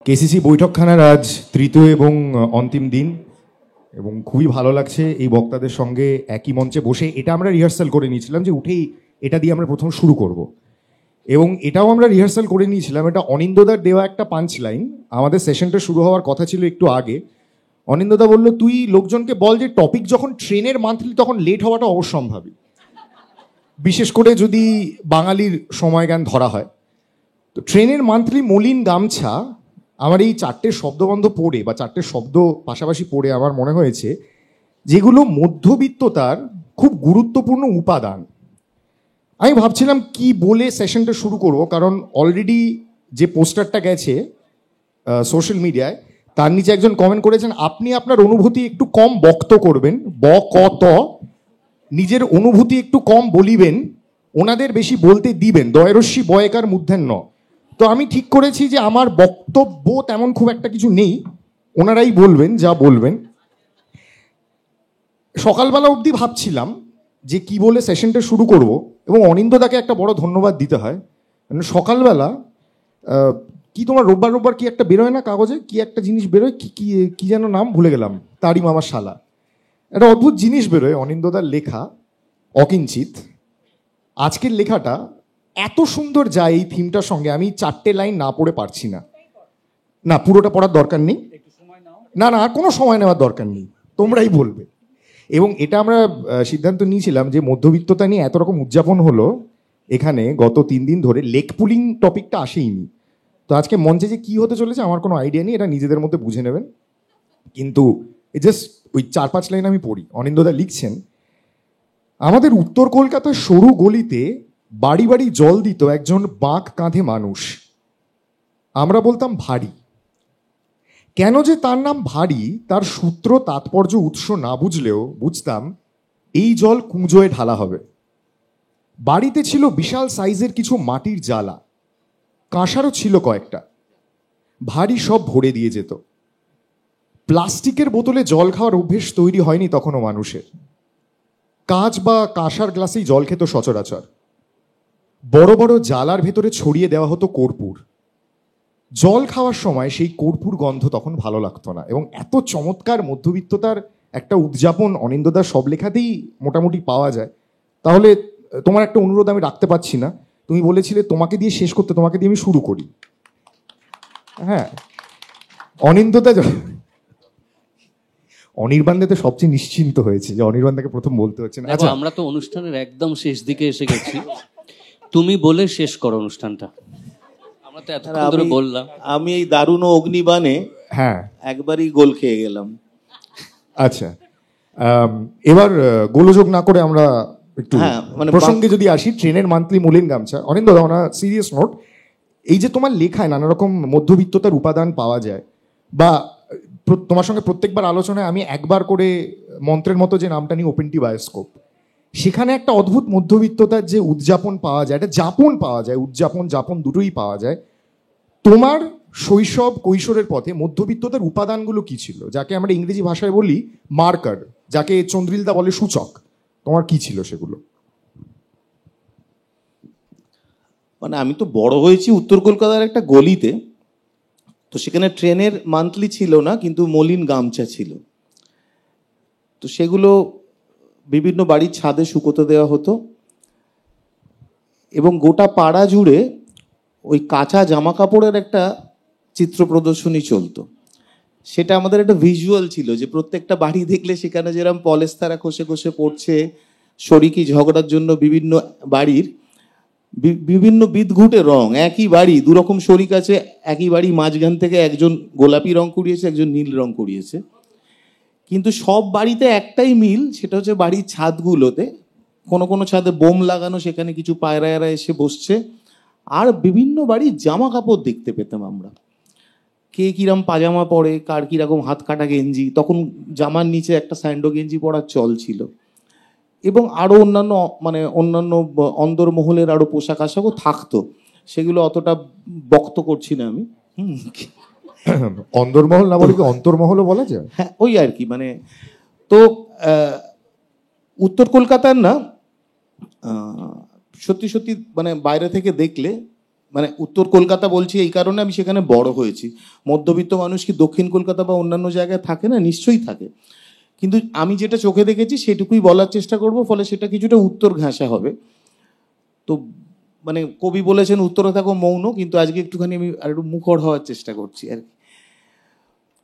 KCC বৈঠকখানার আজ তৃতীয় এবং অন্তিম দিন, এবং খুবই ভালো লাগছে এই বক্তাদের সঙ্গে একই মঞ্চে বসে। এটা আমরা রিহার্সাল করে নিয়েছিলাম যে উঠেই এটা দিয়ে আমরা প্রথম শুরু করব, এবং এটাও আমরা রিহার্সাল করে নিয়েছিলাম। এটা অনিন্দদার দেওয়া একটা পাঞ্চ লাইন। আমাদের সেশনটা শুরু হওয়ার কথা ছিল একটু আগে। অনিন্দদা বলল, তুই লোকজনকে বল যে টপিক যখন ট্রেনের মান্থলি তখন লেট হওয়াটা অবশ্যম্ভাবী, বিশেষ করে যদি বাঙালির সময়জ্ঞান ধরা হয়। তো ট্রেনের মান্থলি মলিন গামছা, আমার এই চারটে শব্দবন্ধ পড়ে বা চারটে শব্দ পাশাপাশি পড়ে আমার মনে হয়েছে যেগুলো মধ্যবিত্ততার খুব গুরুত্বপূর্ণ উপাদান। আমি ভাবছিলাম কি বলে সেশনটা শুরু করব, কারণ অলরেডি যে পোস্টারটা গেছে সোশ্যাল মিডিয়ায়, তার নিচে একজন কমেন্ট করেছেন, আপনি আপনার অনুভূতি একটু কম বক্ত করবেন, নিজের অনুভূতি একটু কম বলিবেন, ওনাদের বেশি বলতে দিবেন, দয়রস্যি বয়কার মূর্ধন্য। তো আমি ঠিক করেছি যে আমার বক্তব্য তেমন খুব একটা কিছু নেই, ওনারাই বলবেন যা বলবেন। সকালবেলা অবধি ভাবছিলাম যে কি বলে সেশনটা শুরু করব, এবং অনিন্দদাকে একটা বড় ধন্যবাদ দিতে হয়। সকালবেলা কি তোমার রোববার রোববার কি একটা বেরোয় না কাগজে, কি একটা জিনিস বেরোয়, কি কি কি যেন নাম ভুলে গেলাম, তারই মামার শালা, একটা অদ্ভুত জিনিস বেরোয় অনিন্দদার লেখা অকিঞ্চিত। আজকের লেখাটা এত সুন্দর যায় এই থিমটার সঙ্গে, আমি চারটে লাইন না পড়ে পারছি না। না, পুরোটা পড়ার দরকার নেই, না না আর কোনো সময় নেওয়ার দরকার নেই, তোমরাই বলবে। এবং এটা আমরা সিদ্ধান্ত নিয়েছিলাম যে মধ্যবিত্ততা নিয়ে এত রকম উদযাপন হলো এখানে গত 3 দিন ধরে, লেগ পুলিং টপিকটা আসেইনি। তো আজকে মঞ্চে যে কি হতে চলেছে আমার কোনো আইডিয়া নেই, এটা নিজেদের মধ্যে বুঝে নেবেন। কিন্তু জাস্ট ওই 4-5 লাইন আমি পড়ি। অনিন্দদা লিখছেন, আমাদের উত্তর কলকাতার সরু গলিতে বাড়ি বাড়ি জল দিত একজন বাঁক কাঁধে মানুষ, আমরা বলতাম ভারী। কেন যে তার নাম ভারী তার সূত্র তাৎপর্য উৎস না বুঝলেও বুঝতাম এই জল কুঁজোয় ঢালা হবে। বাড়িতে ছিল বিশাল সাইজের কিছু মাটির জালা, কাঁসারও ছিল কয়েকটা, ভারী সব ভরে দিয়ে যেত। প্লাস্টিকের বোতলে জল খাওয়ার অভ্যেস তৈরি হয়নি তখনও মানুষের, কাঁচ বা কাঁসার গ্লাসেই জল খেত সচরাচর। বড় বড় জালার ভেতরে ছড়িয়ে দেওয়া হতো কর্পূর। জল খাওয়ার সময় সেই কর্পূর গন্ধ তখন ভালো লাগতো না। এবং এত চমৎকার মধ্যবিত্ততার একটা উদযাপন অনিন্দদার সব লেখাতেই মোটামুটি পাওয়া যায়। তাহলে তোমার একটা অনুরোধ আমি রাখতে পারছি না, তুমি বলেছিলে তোমাকে দিয়ে শেষ করতে, তোমাকে দিয়ে আমি শুরু করি। হ্যাঁ, অনিন্দদা অনির্বাণদাতে সবচেয়ে নিশ্চিন্ত হয়েছে যে অনির্বাণদাকে প্রথম বলতে হচ্ছে না। আচ্ছা, আমরা তো অনুষ্ঠানের একদম শেষ দিকে এসে গেছি, তুমি বলে শেষ করো অনুষ্ঠানটা। আমরা তো এতক্ষণ ধরে বললাম। আমি এই দারুণ অগ্নিবাণে হ্যাঁ একবারই গোল খেয়ে গেলাম। আচ্ছা, এবার গোলযোগ না করে আমরা একটু প্রসঙ্গে যদি আসি, ট্রেনের মান্থলি মলিন গামছা। অনিন্দদা, অন সিরিয়াস নোট, এই যে তোমার লেখায় নানা রকম মধ্যবিত্ততার উপাদান পাওয়া যায়, বা তোমার সঙ্গে প্রত্যেকবার আলোচনায় আমি একবার করে মন্ত্রের মতো যে নামটা নিই ওপেন টি বায়োস্কোপ, সেখানে একটা অদ্ভুত মধ্যবিত্ততার যে উদযাপন পাওয়া যায়, একটা যাপন পাওয়া যায়, উদযাপন যাপন দুটোই পাওয়া যায়। তোমার শৈশব কৈশোরের পথে মধ্যবিত্ততার উপাদানগুলো কি ছিল, যাকে আমরা ইংরেজি ভাষায় বলি মার্কার, যাকে চন্দ্রিলদা বলে সূচক, তোমার কি ছিল সেগুলো? মানে আমি তো বড় হয়েছি উত্তর কলকাতার একটা গলিতে, তো সেখানে ট্রেনের মান্থলি ছিল না, কিন্তু মলিন গামছা ছিল। তো সেগুলো বিভিন্ন বাড়ির ছাদে শুকোতে দেওয়া হতো, এবং গোটা পাড়া জুড়ে ওই কাঁচা জামা কাপড়ের একটা চিত্র প্রদর্শনী চলতো। সেটা আমাদের একটা ভিজুয়াল ছিল যে প্রত্যেকটা বাড়ি দেখলে সেখানে যেরকম পলেস্তারা খসে খসে পড়ছে, শরিকি ঝগড়ার জন্য বিভিন্ন বাড়ির বিভিন্ন বিদঘুটে রং, একই বাড়ি দুরকম শরিক আছে, একই বাড়ি মাঝখান থেকে একজন গোলাপি রং করিয়েছে, একজন নীল রং করিয়েছে, কিন্তু সব বাড়িতে একটাই মিল, সেটা হচ্ছে বাড়ির ছাদগুলোতে কোনো কোনো ছাদে বোম লাগানো, সেখানে কিছু পায়রায়েরা এসে বসছে। আর বিভিন্ন বাড়ির জামা কাপড় দেখতে পেতাম আমরা, কে কিরম পাজামা পরে, কার কিরকম হাত কাটা গেঞ্জি, তখন জামার নিচে একটা স্যান্ডো গেঞ্জি পরার চল ছিল, এবং আরও অন্যান্য অন্যান্য অন্দরমহলের আরও পোশাক আশাকও থাকতো। সেগুলো অতটা বক্ত করছি না আমি। অন্দরমহল না বলে কি অন্তর্মহলও বলা যায়? হ্যাঁ, ওই আর কি। তো উত্তর কলকাতার না, সত্যি সত্যি বাইরে থেকে দেখলে মানে উত্তর কলকাতা বলছি এই কারণে, আমি সেখানে বড় হয়েছি। মধ্যবিত্ত মানুষ কি দক্ষিণ কলকাতা বা অন্যান্য জায়গায় থাকে না? নিশ্চয়ই থাকে। কিন্তু আমি যেটা চোখে দেখেছি সেটুকুই বলার চেষ্টা করব, ফলে সেটা কিছুটা উত্তর ঘেঁষা হবে। তো মানে কবি বলেছেন উত্তরে থাকো মৌন, কিন্তু আজকে একটুখানি আমি আর একটু মুখর হওয়ার চেষ্টা করছি আর কি।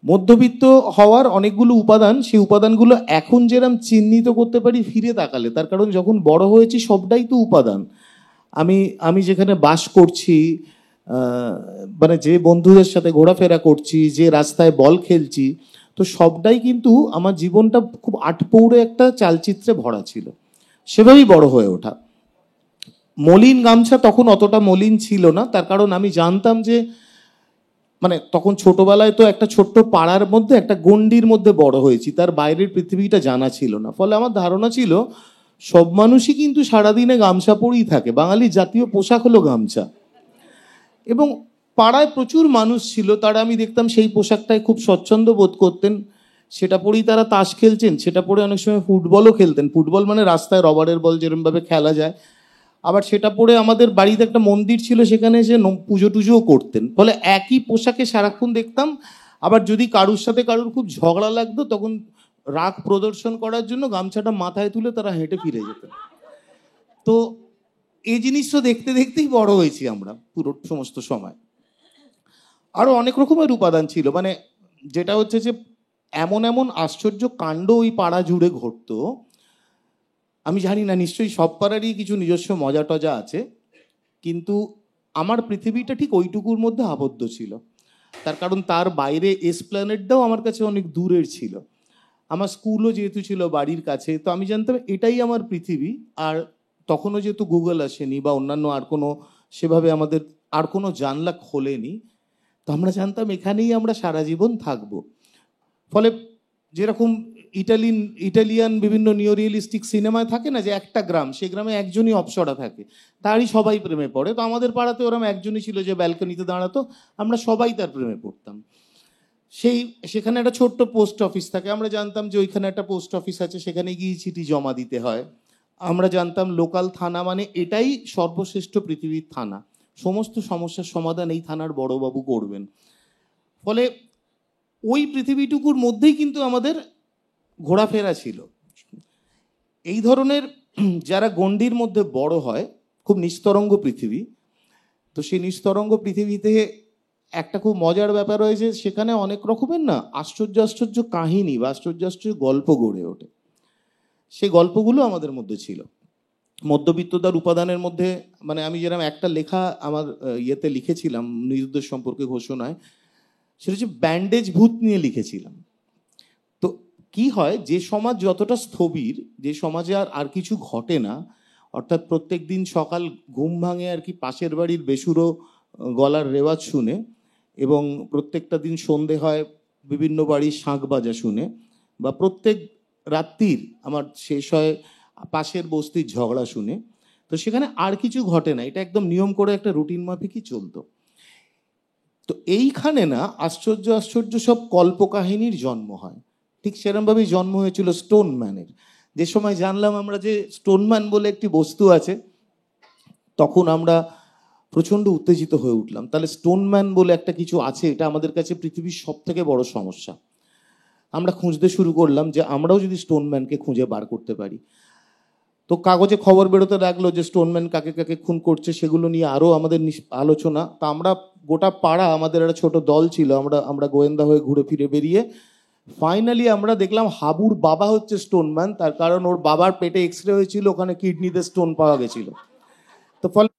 মধ্যবিত্ত হওয়ার অনেকগুলো উপাদান, সেই উপাদানগুলো এখন যেরকম চিহ্নিত করতে পারি ফিরে তাকালে, তার কারণ যখন বড় হয়েছি সবটাই তো উপাদান। আমি যেখানে বাস করছি, মানে যে বন্ধুদের সাথে ঘোরাফেরা করছি, যে রাস্তায় বল খেলছি, তো সবটাই কিন্তু আমার জীবনটা খুব আটপৌরে একটা চালচিত্রে ভরা ছিল। সেভাবেই বড় হয়ে ওঠা। মলিন গামছা তখন অতটা মলিন ছিল না, তার কারণ আমি জানতাম যে মানে তখন ছোটবেলায় তো একটা ছোট্ট পাড়ার মধ্যে একটা গণ্ডির মধ্যে বড় হয়েছি, তার বাইরের পৃথিবীটা জানা ছিল না। ফলে আমার ধারণা ছিল সব মানুষই কিন্তু সারাদিনে গামছা পরেই থাকে, বাঙালির জাতীয় পোশাক হলো গামছা। এবং পাড়ায় প্রচুর মানুষ ছিল, তারা আমি দেখতাম সেই পোশাকটায় খুব স্বচ্ছন্দ বোধ করতেন, সেটা পরেই তারা তাস খেলছেন, সেটা পরে অনেক সময় ফুটবলও খেলতেন। ফুটবল মানে রাস্তায় রবারের বল যেরকমভাবে খেলা যায়, আবার সেটা পরে আমাদের বাড়িতে একটা মন্দির ছিল, সেখানে এসে পুজো টুজোও করতেন। ফলে একই পোশাকে সারাক্ষণ দেখতাম। আবার যদি কারুর সাথে কারুর খুব ঝগড়া লাগতো, তখন রাগ প্রদর্শন করার জন্য গামছাটা মাথায় তুলে তারা হেঁটে ফিরে যেতেন। তো এই জিনিসটা দেখতে দেখতেই বড় হয়েছি আমরা পুরো সমস্ত সময়। আরো অনেক রকমের উপাদান ছিল, মানে যেটা হচ্ছে যে এমন এমন আশ্চর্য কাণ্ড ওই পাড়া জুড়ে ঘটতো। আমি জানি না, নিশ্চয়ই সব পাড়ারই কিছু নিজস্ব মজা টজা আছে, কিন্তু আমার পৃথিবীটা ঠিক ওইটুকুর মধ্যে আবদ্ধ ছিল। তার কারণ তার বাইরে এসপ্ল্যানেডটাও আমার কাছে অনেক দূরের ছিল। আমার স্কুলও যেহেতু ছিল বাড়ির কাছে, তো আমি জানতাম এটাই আমার পৃথিবী। আর তখনও যেহেতু গুগল আসেনি বা অন্যান্য আর কোনো সেভাবে আমাদের আর কোনো জানলা খোলেনি, তো আমরা জানতাম এখানেই আমরা সারা জীবন থাকবো। ফলে যেরকম ইটালিয়ান বিভিন্ন নিওরিয়ালিস্টিক সিনেমায় থাকে না, যে একটা গ্রাম, সেই গ্রামে একজনই অপ্সরা থাকে, তারই সবাই প্রেমে পড়ে। তো আমাদের পাড়াতে ওরকম একজনই ছিল যে ব্যালকনিতে দাঁড়াতো, আমরা সবাই তার প্রেমে পড়তাম। সেখানে একটা ছোট্ট পোস্ট অফিস থাকে, আমরা জানতাম যে ওইখানে একটা পোস্ট অফিস আছে, সেখানে গিয়ে চিঠি জমা দিতে হয়। আমরা জানতাম লোকাল থানা মানে এটাই সর্বশ্রেষ্ঠ পৃথিবীর থানা, সমস্ত সমস্যার সমাধান এই থানার বড়বাবু করবেন। ফলে ওই পৃথিবীটুকুর মধ্যেই কিন্তু আমাদের ঘোরাফেরা ছিল। এই ধরনের যারা গণ্ডির মধ্যে বড় হয়, খুব নিস্তরঙ্গ পৃথিবী, তো সেই নিস্তরঙ্গ পৃথিবীতে একটা খুব মজার ব্যাপার রয়েছে, সেখানে অনেক রকমের না আশ্চর্য আশ্চর্য কাহিনী বা আশ্চর্য আশ্চর্য গল্প গড়ে ওঠে। সেই গল্পগুলো আমাদের মধ্যে ছিল। মধ্যবিত্ততার উপাদানের মধ্যে, মানে আমি যেরকম একটা লেখা আমার ইয়েতে লিখেছিলাম নিরুদ্দেশ সম্পর্কে ঘোষণায়, সেটা হচ্ছে ব্যান্ডেজ ভূত নিয়ে লিখেছিলাম। তো কি হয়, যে সমাজ যতটা স্থবির, যে সমাজে আর কিছু ঘটে না, অর্থাৎ প্রত্যেক দিন সকাল ঘুম ভাঙে আর কি পাশের বাড়ির বেসুরো গলার রেওয়াজ শুনে, এবং প্রত্যেকটা দিন সন্ধে হয় বিভিন্ন বাড়ির শাঁখ বাজা শুনে, বা প্রত্যেক রাত্রির আমার শেষ হয় পাশের বস্তির ঝগড়া শুনে, তো সেখানে আর কিছু ঘটে না, এটা একদম নিয়ম করে একটা রুটিন মাফিকই চলতো। তো এইখানে না আশ্চর্য আশ্চর্য সব কল্পকাহিনীর জন্ম হয়। ঠিক সেরকমভাবেই জন্ম হয়েছিল স্টোনম্যানের। যে সময় জানলাম আমরা যে স্টোনম্যান বলে একটি বস্তু আছে, তখন আমরা প্রচণ্ড উত্তেজিত হয়ে উঠলাম। তাহলে স্টোনম্যান বলে একটা কিছু আছে, এটা আমাদের কাছে পৃথিবীর সব থেকে বড় সমস্যা। আমরা খুঁজতে শুরু করলাম যে আমরাও যদি স্টোনম্যানকে খুঁজে বার করতে পারি। তো কাগজে খবর বেরোতে লাগলো যে স্টোনম্যান কাকে কাকে খুন করছে, সেগুলো নিয়ে আরও আমাদের আলোচনা। তা আমরা গোটা পাড়া, আমাদের একটা ছোট দল ছিল, আমরা গোয়েন্দা হয়ে ঘুরে ফিরে বেরিয়ে ফাইনালি আমরা দেখলাম হাবুর বাবা হচ্ছে স্টোনম্যান। তার কারণ ওর বাবার পেটে এক্সরে হয়েছিল, ওখানে কিডনিতে স্টোন পাওয়া গেছিল। তো ফলে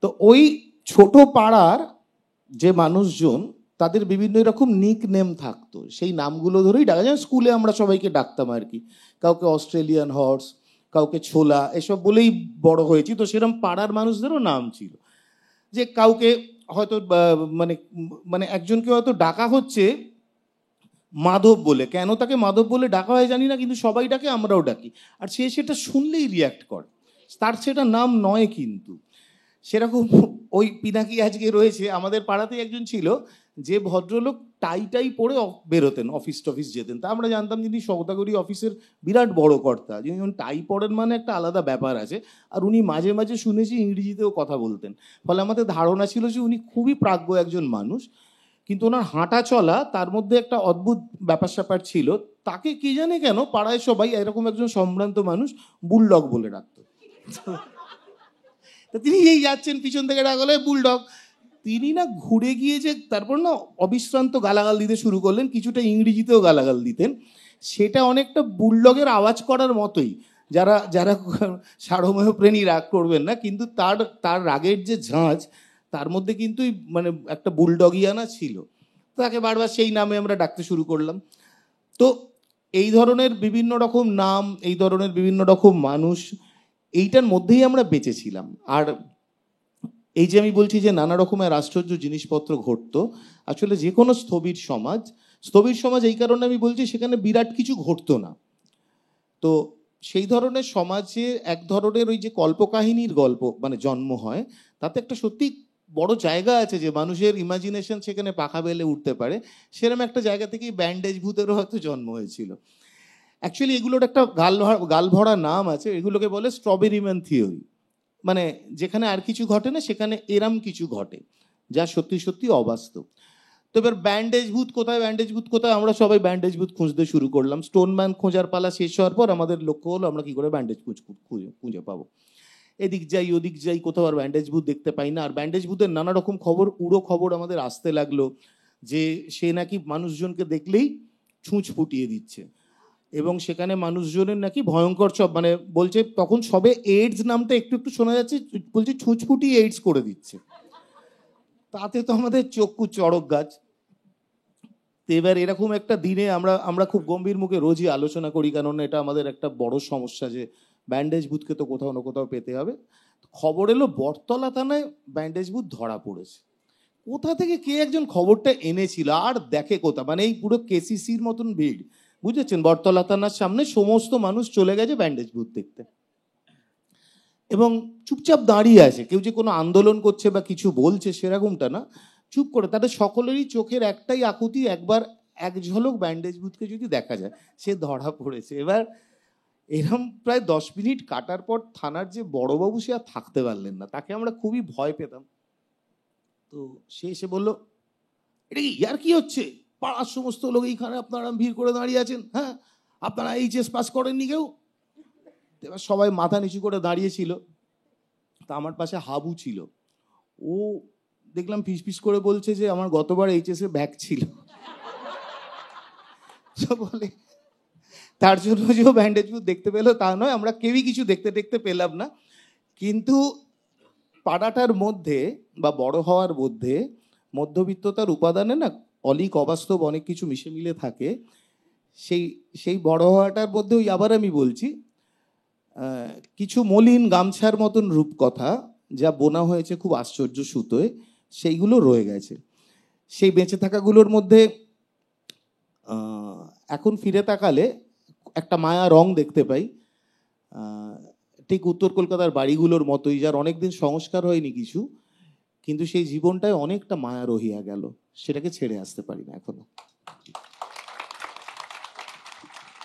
তো ওই ছোট পাড়ার যে মানুষজন, তাদের বিভিন্ন রকম নিক নেম থাকতো, সেই নামগুলো ধরেই ডাকা যায়। স্কুলে আমরা সবাইকে ডাকতাম আর কি, কাউকে অস্ট্রেলিয়ান হর্স, কাউকে ছোলা, এসব বলেই বড় হয়েছি। তো সেরকম পাড়ার মানুষদেরও নাম ছিল, যে কাউকে হয়তো মানে মানে একজনকে হয়তো ডাকা হচ্ছে মাধব বলে, কেন তাকে মাধব বলে ডাকা হয় জানি না, কিন্তু সবাই ডাকে, আমরাও ডাকি, আর সে সেটা শুনলেই রিয়াক্ট করে, তার সেটা নাম নয়। কিন্তু সেরকম ওই পিনাকি আজকে রয়েছে, আমাদের পাড়াতেই একজন ছিল যে ভদ্রলোক টাই টাই পরে বেরোতেন, অফিস টফিস যেতেন, তা আমরা জানতাম যিনি সওদাগরি অফিসের বিরাট বড় কর্তা, যিনি টাই পরেন মানে একটা আলাদা ব্যাপার আছে। আর উনি মাঝে মাঝে শুনেছি ইংরেজিতেও কথা বলতেন, ফলে আমাদের ধারণা ছিল যে উনি খুবই প্রাজ্ঞ একজন মানুষ। কিন্তু ওনার হাঁটা চলা তার মধ্যে একটা অদ্ভুত ব্যাপার স্যাপার ছিল। তাকে কি জানে কেন পাড়ায় সবাই এরকম একজন সম্ভ্রান্ত মানুষ বুলডগ বলে ডাকতো। তা তিনি এই যাচ্ছেন, পিছন থেকে ডাকলে বুলডগ। তিনি না ঘুরে গিয়ে যে তারপর না অবিশ্রান্ত গালাগাল দিতে শুরু করলেন, কিছুটা ইংরেজিতেও গালাগাল দিতেন। সেটা অনেকটা বুলডগের আওয়াজ করার মতোই। যারা যারা সারমেয় প্রেমী রাগ করবেন না, কিন্তু তার রাগের যে ঝাঁঝ তার মধ্যে কিন্তু মানে একটা বুলডগিয়ানা ছিল। তাকে বারবার সেই নামে আমরা ডাকতে শুরু করলাম। তো এই ধরনের বিভিন্ন রকম নাম, এই ধরনের বিভিন্ন রকম মানুষ, এইটার মধ্যেই আমরা বেঁচেছিলাম। আর এই যে আমি বলছি যে নানা রকমের আশ্চর্য জিনিসপত্র ঘটতো, আসলে যে কোনো স্থবির সমাজ এই কারণে আমি বলছি সেখানে বিরাট কিছু ঘটতো না। তো সেই ধরনের সমাজে এক ধরনের ওই যে কল্পকাহিনীর গল্প মানে জন্ম হয়, তাতে একটা সত্যি বড় জায়গা আছে যে মানুষের ইমাজিনেশন সেখানে পাখা বেলে উঠতে পারে। সেরকম একটা জায়গা থেকেই ব্যান্ডেজ ভূতেরও হয়তো জন্ম হয়েছিল। অ্যাকচুয়ালি এগুলোর একটা গালভরা নাম আছে, এগুলোকে বলে স্ট্রবেরি ম্যান থিওরি। মানে যেখানে আর কিছু ঘটে না সেখানে এরম কিছু ঘটে যা সত্যি সত্যি অবাস্তব। তো এবার ব্যান্ডেজ ভূত কোথায় আমরা সবাই ব্যান্ডেজ ভূত খুঁজতে শুরু করলাম। স্টোনম্যান খোঁজার পালা শেষ হওয়ার পর আমাদের লক্ষ্য হলো আমরা কি করে ব্যান্ডেজ খুঁজে পাবো। এদিক যাই ওদিক যাই, কোথাও আর ব্যান্ডেজ ভূত দেখতে পাই না। আর ব্যান্ডেজ ভূতের নানা রকম উড়ো খবর আমাদের আসতে লাগলো যে সে নাকি মানুষজনকে দেখলেই ছুঁচ ফুটিয়ে দিচ্ছে, এবং সেখানে মানুষজনের নাকি ভয়ঙ্কর সব মানে বলছে, তখন সবে এইডস নামটা একটু একটু শোনা যাচ্ছে, বলছে ছুঁচ ফুটিয়ে এইডস করে দিচ্ছে। তাতে তো আমাদের চক্ষু চড়ক গাছ। তো এবার এরকম একটা দিনে আমরা খুব গম্ভীর মুখে রোজই আলোচনা করি, কারণ এটা আমাদের একটা বড় সমস্যা যে ব্যান্ডেজ ভূতকে তো কোথাও না কোথাও পেতে হবে। খবর এলো বটতলা থানায় ব্যান্ডেজ ভূত ধরা পড়েছে। কোথা থেকে কে একজন খবরটা এনেছিল, আর দেখে কোথা, মানে এই পুরো কেসিসির মতন ভিড়, বুঝেছেন, বটতলা থানার সামনে সমস্ত মানুষ চলে গেছে ব্যান্ডেজ ভূত দেখতে, এবং চুপচাপ দাঁড়িয়ে আছে। কেউ যে কোনো আন্দোলন করছে বা কিছু বলছে সেরকমটা না, চুপ করে। তাদের সকলেরই চোখের একটাই আকুতি, একবার এক ঝলক ব্যান্ডেজ ভূতকে যদি দেখা যায়। সে ধরা পড়েছে। এবার এরম প্রায় 10 মিনিট কাটার পর থানার যে বড়বাবু সে আর থাকতে পারলেন না, তাকে আমরা খুবই ভয় পেতাম। তো সে এসে বললো, এটা কি ইয়ার কি হচ্ছে, পাড়ার সমস্ত লোক এইখানে আপনারা ভিড় করে দাঁড়িয়ে আছেন, হ্যাঁ আপনারা এইচএস পাস করেননি কেউ? এবার সবাই মাথা নিচু করে দাঁড়িয়েছিল। তা আমার পাশে হাবু ছিল, ও দেখলাম ফিস ফিস করে বলছে যে আমার গতবার এইচএস এ ব্যাক ছিল। বলে তার জন্য যে ব্যান্ডেজ ভূত দেখতে পেলো তা নয়, আমরা কেউই কিছু দেখতে পেলাম না। কিন্তু পাড়াটার মধ্যে বা বড় হওয়ার মধ্যে মধ্যবিত্ততার উপাদানে না অলিক অবাস্তব অনেক কিছু মিশে মিলে থাকে। সেই বড় হওয়াটার মধ্যে ওই আবার আমি বলছি কিছু মলিন গামছার মতন রূপকথা যা বোনা হয়েছে খুব আশ্চর্য সুতোয়, সেইগুলো রয়ে গেছে। সেই বেঁচে থাকাগুলোর মধ্যে এখন ফিরে তাকালে একটা মায়া রং দেখতে পাই, ঠিক উত্তর কলকাতার বাড়িগুলোর মতোই, যার অনেকদিন সংস্কার হয়নি কিছু, কিন্তু সেই জীবনটায় অনেকটা মায়া রহিয়া গেল, সেটাকে ছেড়ে আসতে পারি না এখনো।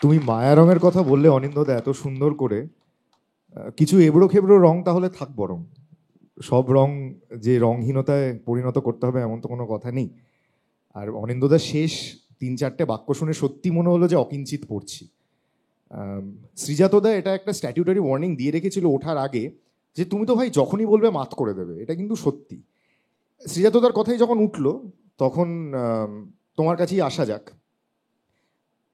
তুমি মায়া রঙের কথা বললে অনিন্দদা এত সুন্দর করে, কিছু এবড়ো খেবড়ো রং তাহলে থাক, বরং সব রং যে রংহীনতায় পরিণত করতে হবে এমন তো কোনো কথা নেই। আর অনিন্দদার শেষ 3-4টে বাক্য শুনে সত্যি মনে হলো যে অকিঞ্চিত পড়ছি। শ্রীজাতদা এটা একটা স্ট্যাটিউটারি ওয়ার্নিং দিয়ে রেখেছিল ওঠার আগে, যে তুমি তো ভাই যখনই বলবে মাত করে দেবে। এটা কিন্তু সত্যি। শ্রীজাতদার কথাই যখন উঠলো তখন তোমার কাছেই আসা যাক।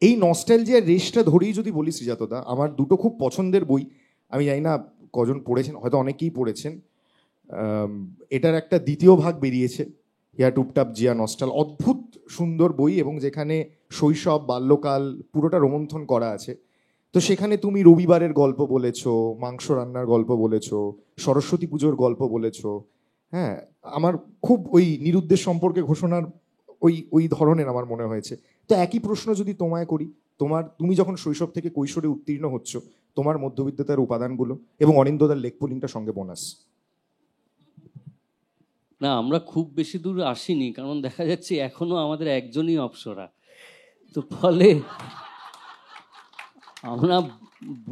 এই নস্টালজিয়ার রেশটা ধরেই যদি বলি শ্রীজাতদা, আমার দুটো খুব পছন্দের বই, আমি জানি না কজন পড়েছেন, হয়তো অনেকেই পড়েছেন। এটার একটা দ্বিতীয় ভাগ বেরিয়েছে, ইয়া টুপটাপ জিয়া নস্টাল, অদ্ভুত সুন্দর বই, এবং যেখানে শৈশব বাল্যকাল পুরোটা রোমন্থন করা আছে। তো সেখানে তুমি রবিবারের গল্প বলেছো, মাংস রান্নার গল্প বলেছো, সরস্বতী পুজোর গল্প বলেছো। হ্যাঁ, আমার খুব ওই নিরুদ্দেশ সম্পর্কে ঘোষণার ওই ধরনের আমার মনে হয়েছে। তো একই প্রশ্ন যদি তোমায় করি, তুমি যখন শৈশব থেকে কৈশোরে উত্তীর্ণ হচ্ছ, তোমার মধ্যবিত্ততার উপাদানগুলো এবং অনিন্দদার লেখ পুলিংটা সঙ্গে বোনাস। না, আমরা খুব বেশি দূর আসিনি, কারণ দেখা যাচ্ছে এখনো আমাদের একজনই অপ্সরা। তো ফলে আমরা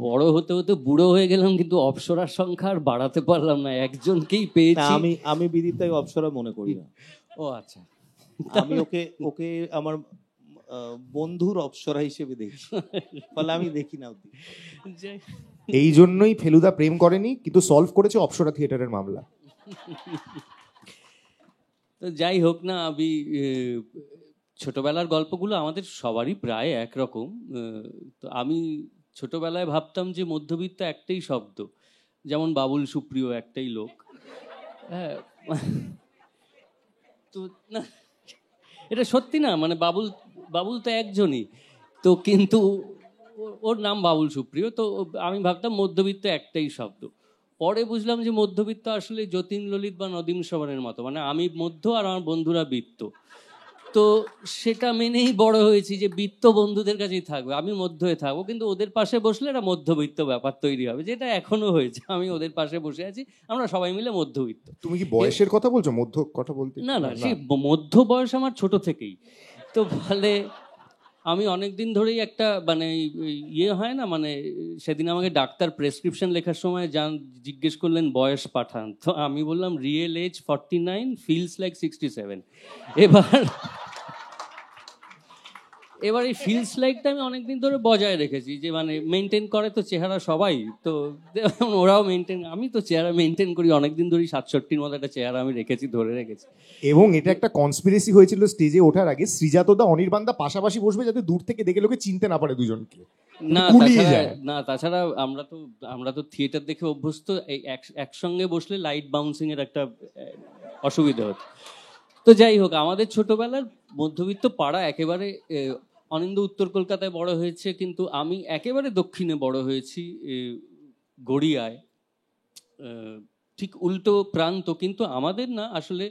বড় হতে হতে বুড়ো হয়ে গেলাম, কিন্তু অপ্সরার সংখ্যা আর বাড়াতে পারলাম না, একজনকেই না, পেয়েছি। আমি বিদিতাকে অপ্সরা মনে করি না। ও আচ্ছা, আমি ওকে ওকে আমার বন্ধুর অপ্সরা হিসেবে দেখি, ফলে আমি দেখি না অব্দি। এই জন্যই ফেলুদা প্রেম করেনি, কিন্তু সলভ করেছে অপ্সরা থিয়েটারের মামলা। তো যাই হোক না, আমি ছোটবেলার গল্পগুলো আমাদের সবারই প্রায় একরকম। তো আমি ছোটবেলায় ভাবতাম যে মধ্যবিত্ত একটাই শব্দ, যেমন বাবুল সুপ্রিয় একটাই লোক। হ্যাঁ, তো না, এটা সত্যি না, মানে বাবুল তো একজনই তো, কিন্তু ওর নাম বাবুল সুপ্রিয়। তো আমি ভাবতাম মধ্যবিত্ত একটাই শব্দ। পরে বুঝলাম যে মধ্যবিত্ত আসলে যতীন ললিত বা নদীম সবনের মতো, মানে আমি মধ্য আর আমার বন্ধুরা বৃত্ত। তো সেটা মেনেই বড় হয়েছি যে বৃত্ত বন্ধুদের কাছেই থাকবে, আমি মধ্য হয়ে থাকবো, কিন্তু ওদের পাশে বসলে একটা মধ্যবিত্ত ব্যাপার তৈরি হবে, যেটা এখনো হয়েছে। আমি ওদের পাশে বসে আছি, আমরা সবাই মিলে মধ্যবিত্ত। তুমি কি বয়সের কথা বলছো? মধ্য কথা বলতে না না, সেই মধ্য বয়স আমার ছোট থেকেই। তো ফলে আমি অনেকদিন ধরেই একটা মানে ইয়ে হয় না, মানে সেদিন আমাকে ডাক্তার প্রেসক্রিপশন লেখার সময় জিজ্ঞেস করলেন বয়স পাঠান, তো আমি বললাম রিয়েল এজ 49, ফিলস লাইক 67। এবার এই ফিলস লাইকটা আমি অনেকদিন ধরে বজায় রেখেছি, যে মানে মেনটেন করে তো চেহারা সবাই, তো ওরাও মেনটেন, আমি তো চেহারা মেনটেন করি অনেকদিন ধরেই, 67-র মতো একটা চেহারা আমি রেখেছি, ধরে রেখেছি। এবং এটা একটা কনস্পিরেসি হয়েছিল স্টেজে ওঠার আগে, শ্রীজাতদা অনির্বাণদা পাশাপাশি বসবে যাতে দূর থেকে দেখে লোকে চিনতে না পারে দুজনকে। তাছাড়া আমরা তো থিয়েটার দেখে অভ্যস্ত, এই একসঙ্গে বসলে লাইট বাউন্সিং এর একটা অসুবিধা হতো। তো যাই হোক, আমাদের ছোটবেলার মধ্যবিত্ত পাড়া একেবারে, অনিন্দ উত্তর কলকাতায় বড় হয়েছে, কিন্তু আমি একেবারে দক্ষিণে বড় হয়েছি, গড়িয়ায়, ঠিক উল্টো প্রান্ত। কিন্তু আমাদের না আসলে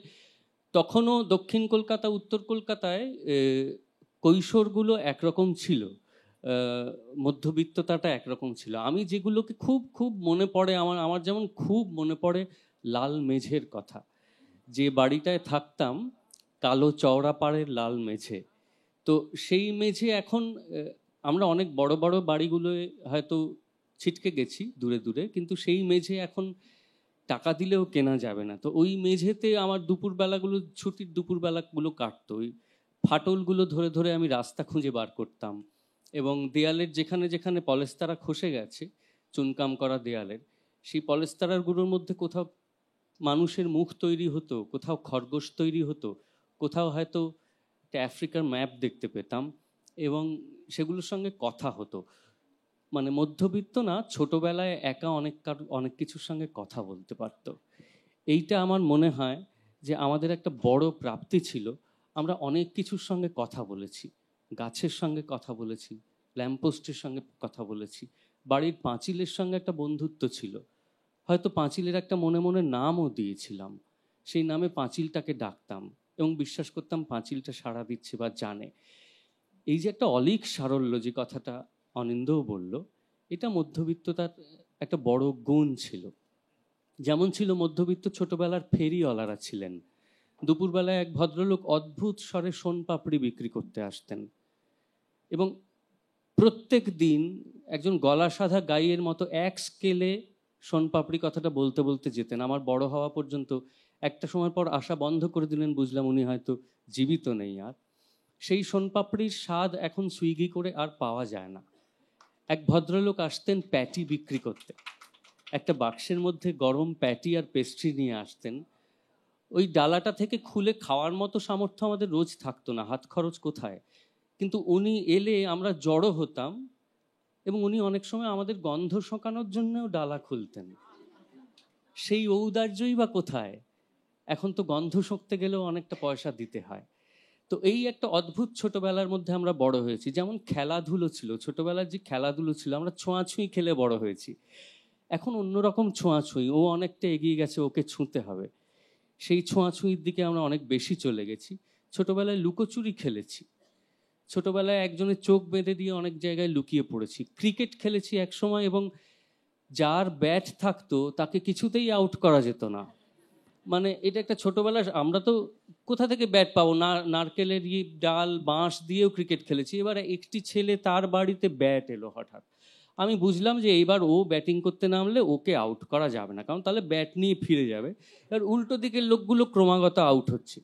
তখনও দক্ষিণ কলকাতা উত্তর কলকাতায় কৈশোরগুলো একরকম ছিল, মধ্যবিত্ততাটা একরকম ছিল। আমি যেগুলোকে খুব খুব মনে পড়ে, আমার যেমন খুব মনে পড়ে লাল মেঝের কথা। যে বাড়িটায় থাকতাম, কালো চওড়া পাড়ের লাল মেঝে, তো সেই মেঝে এখন আমরা অনেক বড় বড় বাড়িগুলোয় হয়তো ছিটকে গেছি দূরে দূরে, কিন্তু সেই মেঝে এখন টাকা দিলেও কেনা যাবে না। তো ওই মেঝেতে আমার দুপুরবেলাগুলো, ছুটির দুপুরবেলাগুলো কাটতো, ওই ফাটলগুলো ধরে ধরে আমি রাস্তা খুঁজে বার করতাম। এবং দেয়ালের যেখানে যেখানে পলেস্তারা খসে গেছে, চুনকাম করা দেয়ালের, সেই পলেস্তারাগুলোর মধ্যে কোথাও মানুষের মুখ তৈরি হতো, কোথাও খরগোশ তৈরি হতো, কোথাও হয়তো একটা আফ্রিকার ম্যাপ দেখতে পেতাম, এবং সেগুলোর সঙ্গে কথা হতো। মানে মধ্যবিত্ত না, ছোটবেলায় একা অনেক কিছুর সঙ্গে কথা বলতে পারতো। এইটা আমার মনে হয় যে আমাদের একটা বড় প্রাপ্তি ছিল। আমরা অনেক কিছুর সঙ্গে কথা বলেছি, গাছের সঙ্গে কথা বলেছি, ল্যাম্পপোস্টের সঙ্গে কথা বলেছি, বাড়ির পাঁচিলের সঙ্গে একটা বন্ধুত্ব ছিল, হয়তো পাঁচিলের একটা মনে মনে নামও দিয়েছিলাম, সেই নামে পাঁচিলটাকে ডাকতাম এবং বিশ্বাস করতাম পাঁচিলটা সাড়া দিচ্ছে বা জানে। এই যে একটা অলীক সারল্য, যে কথাটা অনিন্দও বলল, এটা মধ্যবিত্ততার একটা বড় গুণ ছিল। যেমন ছিল মধ্যবিত্ত ছোটবেলার ফেরিওয়ালারা ছিলেন। দুপুরবেলায় এক ভদ্রলোক অদ্ভুত স্বরে সোনপাপড়ি বিক্রি করতে আসতেন, এবং প্রত্যেক দিন একজন গলা সাধা গাইয়ের মতো এক স্কেলে সোনপাপড়ি কথাটা বলতে বলতে যেতেন। আমার বড় হওয়া পর্যন্ত, একটা সময় পর আসা বন্ধ করে দিলেন, বুঝলাম উনি হয়তো জীবিত নেই আর। সেই সোনপাপড়ির স্বাদ এখন সুইগি করে আর পাওয়া যায় না। এক ভদ্রলোক আসতেন প্যাটি বিক্রি করতে, একটা বাক্সের মধ্যে গরম প্যাটি আর পেস্ট্রি নিয়ে আসতেন। ওই ডালাটা থেকে খুলে খাওয়ার মতো সামর্থ্য আমাদের রোজ থাকতো না, হাত খরচ কোথায়। কিন্তু উনি এলে আমরা জড়ো হতাম, এবং উনি অনেক সময় আমাদের গন্ধ শোকানোর জন্যও ডালা খুলতেন। সেই ঔদার্যই বা কোথায়? এখন তো গন্ধ শুঁকতে গেলেও অনেকটা পয়সা দিতে হয়। তো এই একটা অদ্ভুত ছোটবেলার মধ্যে আমরা বড় হয়েছি। যেমন খেলাধুলো ছিল, ছোটবেলার যে খেলাধুলো ছিল, আমরা ছোঁয়াছুঁই খেলে বড় হয়েছি। এখন অন্যরকম ছোঁয়াছুঁই, ও অনেকটা এগিয়ে গেছে, ওকে ছুঁতে হবে, সেই ছোঁয়াছুঁইর দিকে আমরা অনেক বেশি চলে গেছি। ছোটবেলায় লুকোচুরি খেলেছি, ছোটবেলায় একজনের চোখ বেঁধে দিয়ে অনেক জায়গায় লুকিয়ে পড়েছি। ক্রিকেট খেলেছি এক সময়, এবং যার ব্যাট থাকতো তাকে কিছুতেই আউট করা যেত না, মানে এটা একটা ছোটবেলা, আমরা তো কোথা থেকে ব্যাট পাবো না, নারকেলের ডাল বাঁশ দিয়েও ক্রিকেট খেলেছি। এবার একটি ছেলে, তার বাড়িতে ব্যাট এলো হঠাৎ, আমি বুঝলাম যে এইবার ও ব্যাটিং করতে নামলে ওকে আউট করা যাবে না, কারণ তাহলে ব্যাট নিয়ে ফিরে যাবে। এবার উল্টো দিকের লোকগুলো ক্রমাগত আউট হচ্ছে।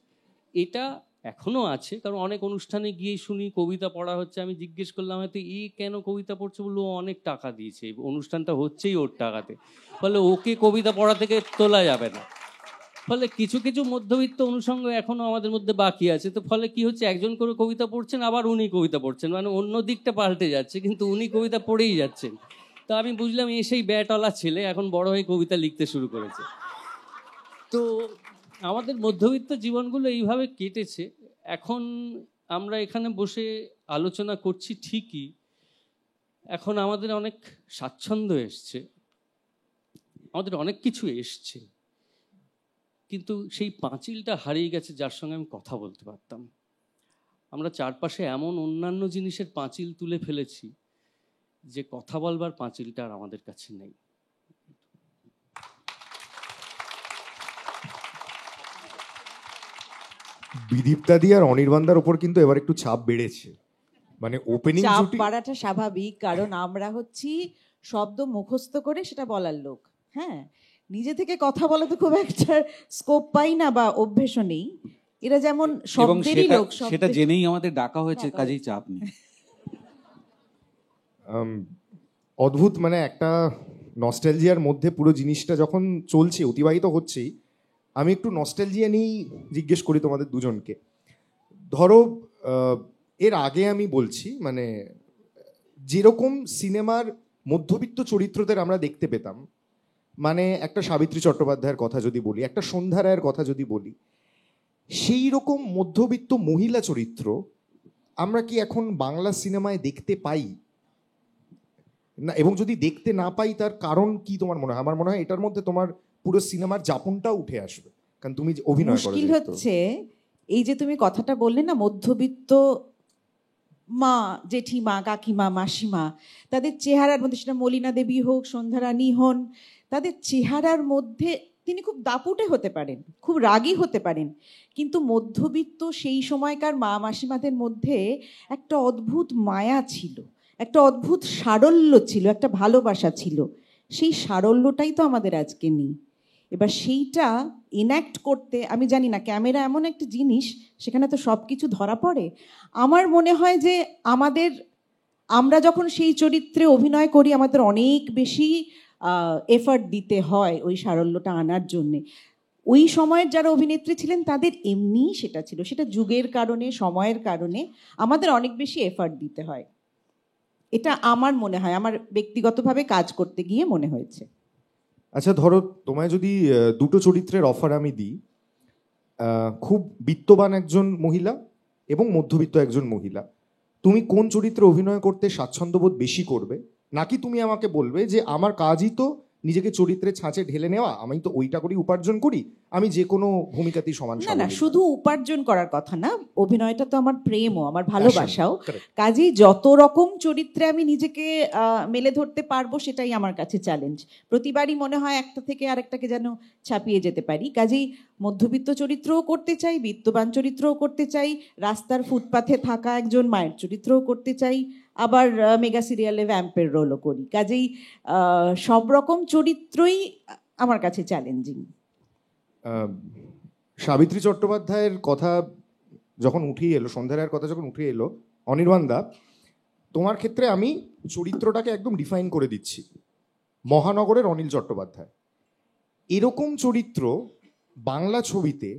এটা এখনো আছে, কারণ অনেক অনুষ্ঠানে গিয়ে শুনি কবিতা পড়া হচ্ছে, আমি জিজ্ঞেস করলাম হয়তো কেন কবিতা পড়ছে, বললো ও অনেক টাকা দিয়েছে, এই অনুষ্ঠানটা হচ্ছেই ওর টাকাতে, ফলে ওকে কবিতা পড়া থেকে তোলা যাবে না। ফলে কিছু কিছু মধ্যবিত্ত অনুষঙ্গ এখনো আমাদের মধ্যে বাকি আছে। তো ফলে কি হচ্ছে, একজন করে কবিতা পড়ছেন, আবার উনি কবিতা পড়ছেন, মানে অন্য দিকটা পাল্টে যাচ্ছে, কিন্তু উনি কবিতা পড়েই যাচ্ছেন। তো আমি বুঝলাম সেই ব্যাটওয়ালা ছেলে এখন বড় হয়ে কবিতা লিখতে শুরু করেছে। তো আমাদের মধ্যবিত্ত জীবনগুলো এইভাবে কেটেছে। এখন আমরা এখানে বসে আলোচনা করছি ঠিকই, এখন আমাদের অনেক স্বাচ্ছন্দ্য এসছে, আমাদের অনেক কিছু এসছে, কিন্তু সেই পাঁচিলটা হারিয়ে গেছে যার সঙ্গে আমি কথা বলতে পারতাম। আমরা চারপাশে এমন অন্যান্য জিনিসের পাঁচিল তুলে ফেলেছি যে কথা বলবার পাঁচিলটা আর আমাদের কাছে নেই। বিদীপ্তাদি আর অনির্বাণদার ওপর কিন্তু এবার একটু চাপ বেড়েছে, মানে ওপেনিং চাপ বাড়াটা স্বাভাবিক, কারণ আমরা হচ্ছি শব্দ মুখস্থ করে সেটা বলার লোক। হ্যাঁ, নিজে থেকে কথা বলা তো খুব একটা স্কোপ পাই না বা অভ্যেসও নেই। এরা যেমন শব্দেরই লোক, সেটা জেনেই আমাদের ডাকা হয়েছে, কাজেই চাপ নেই। অদ্ভুত, মানে একটা নস্টালজিয়ার মধ্যে পুরো জিনিসটা যখন চলছে, অতিবাহিত হচ্ছেই, আমি একটু নস্টালজিয়া নিয়েই জিজ্ঞেস করি তোমাদের দুজনকে। ধরো এর আগে আমি বলছি, মানে যেরকম সিনেমার মধ্যবিত্ত চরিত্রদের আমরা দেখতে পেতাম, মানে একটা সাবিত্রী চট্টোপাধ্যায়ের কথা যদি বলি, একটা সন্ধ্যা রায়ের কথা যদি বলি, সেই রকম মধ্যবিত্ত মহিলা চরিত্র আমরা কি এখন বাংলা সিনেমায় দেখতে পাই না? এবং যদি দেখতে না পাই তার কারণ কি তোমার মনে হয়? আমার মনে হয় এটার মধ্যে তোমার পুরো সিনেমার যাপনটাও উঠে আসবে, কারণ তুমি অভিনয় করো। মুশকিল হচ্ছে এই যে তুমি কথাটা বললে না, মধ্যবিত্ত মা, জেঠিমা, কাকিমা, মাসিমা, তাদের চেহারার মধ্যে, সেটা মলিনা দেবী হোক, সন্ধ্যা রানী হন, তাদের চেহারার মধ্যে তিনি খুব দাপুটে হতে পারেন, খুব রাগী হতে পারেন, কিন্তু মধ্যবিত্ত সেই সময়কার মা মাসিমাদের মধ্যে একটা অদ্ভুত মায়া ছিল, একটা অদ্ভুত সারল্য ছিল, একটা ভালোবাসা ছিল। সেই সারল্যটাই তো আমাদের আজকে নেই। এবার সেইটা ইনঅ্যাক্ট করতে, আমি জানি না, ক্যামেরা এমন একটা জিনিস, সেখানে তো সব কিছু ধরা পড়ে। আমার মনে হয় যে আমরা যখন সেই চরিত্রে অভিনয় করি, আমাদের অনেক বেশি এফার্ট দিতে হয় ওই সারল্যটা আনার জন্যে। ওই সময়ের যারা অভিনেত্রী ছিলেন তাদের এমনিই সেটা ছিল, সেটা যুগের কারণে, সময়ের কারণে আমাদের অনেক বেশি এফার্ট দিতে হয়। এটা আমার মনে হয়, আমার ব্যক্তিগতভাবে কাজ করতে গিয়ে মনে হয়েছে। আচ্ছা, ধরো তোমায় যদি দুটো চরিত্রের অফার আমি দিই, খুব বিত্তবান একজন মহিলা এবং মধ্যবিত্ত একজন মহিলা, তুমি কোন চরিত্রে অভিনয় করতে স্বাচ্ছন্দ্যবোধ বেশি করবে? নাকি তুমি আমাকে বলবে যে আমার কাজই তো নিজেকে চরিত্রের ছাঁচে ঢেলে নেওয়া, আমি তো ওইটা করেই উপার্জন করি, আমি যে কোনো ভূমিকাতেই সমান? না না, শুধু উপার্জন করার কথা না, অভিনয়টা তো আমার প্রেমও, আমার ভালোবাসাও। কাজেই যত রকম চরিত্রে আমি নিজেকে মেলে ধরতে পারবো সেটাই আমার কাছে চ্যালেঞ্জ। প্রতিবারই মনে হয় একটা থেকে আরেকটাকে যেন ছাপিয়ে যেতে পারি। কাজেই মধ্যবিত্ত চরিত্রও করতে চাই, বিত্তবান চরিত্রও করতে চাই, রাস্তার ফুটপাথে থাকা একজন মায়ের চরিত্রও করতে চাই, আবার মেগা সিরিয়ালে ভ্যাম্পের রোলও করি। কাজেই সব রকম চরিত্রই আমার কাছে চ্যালেঞ্জিং। সাবিত্রী চট্টোপাধ্যায়ের কথা যখন উঠে এলো, সন্ধ্যা রায়ের কথা যখন উঠে এলো, অনির্বাণদা, তোমার ক্ষেত্রে আমি চরিত্রটাকে একদম ডিফাইন করে দিচ্ছি, মহানগরের অনিল চট্টোপাধ্যায়। এরকম চরিত্র বাংলা ছবিতে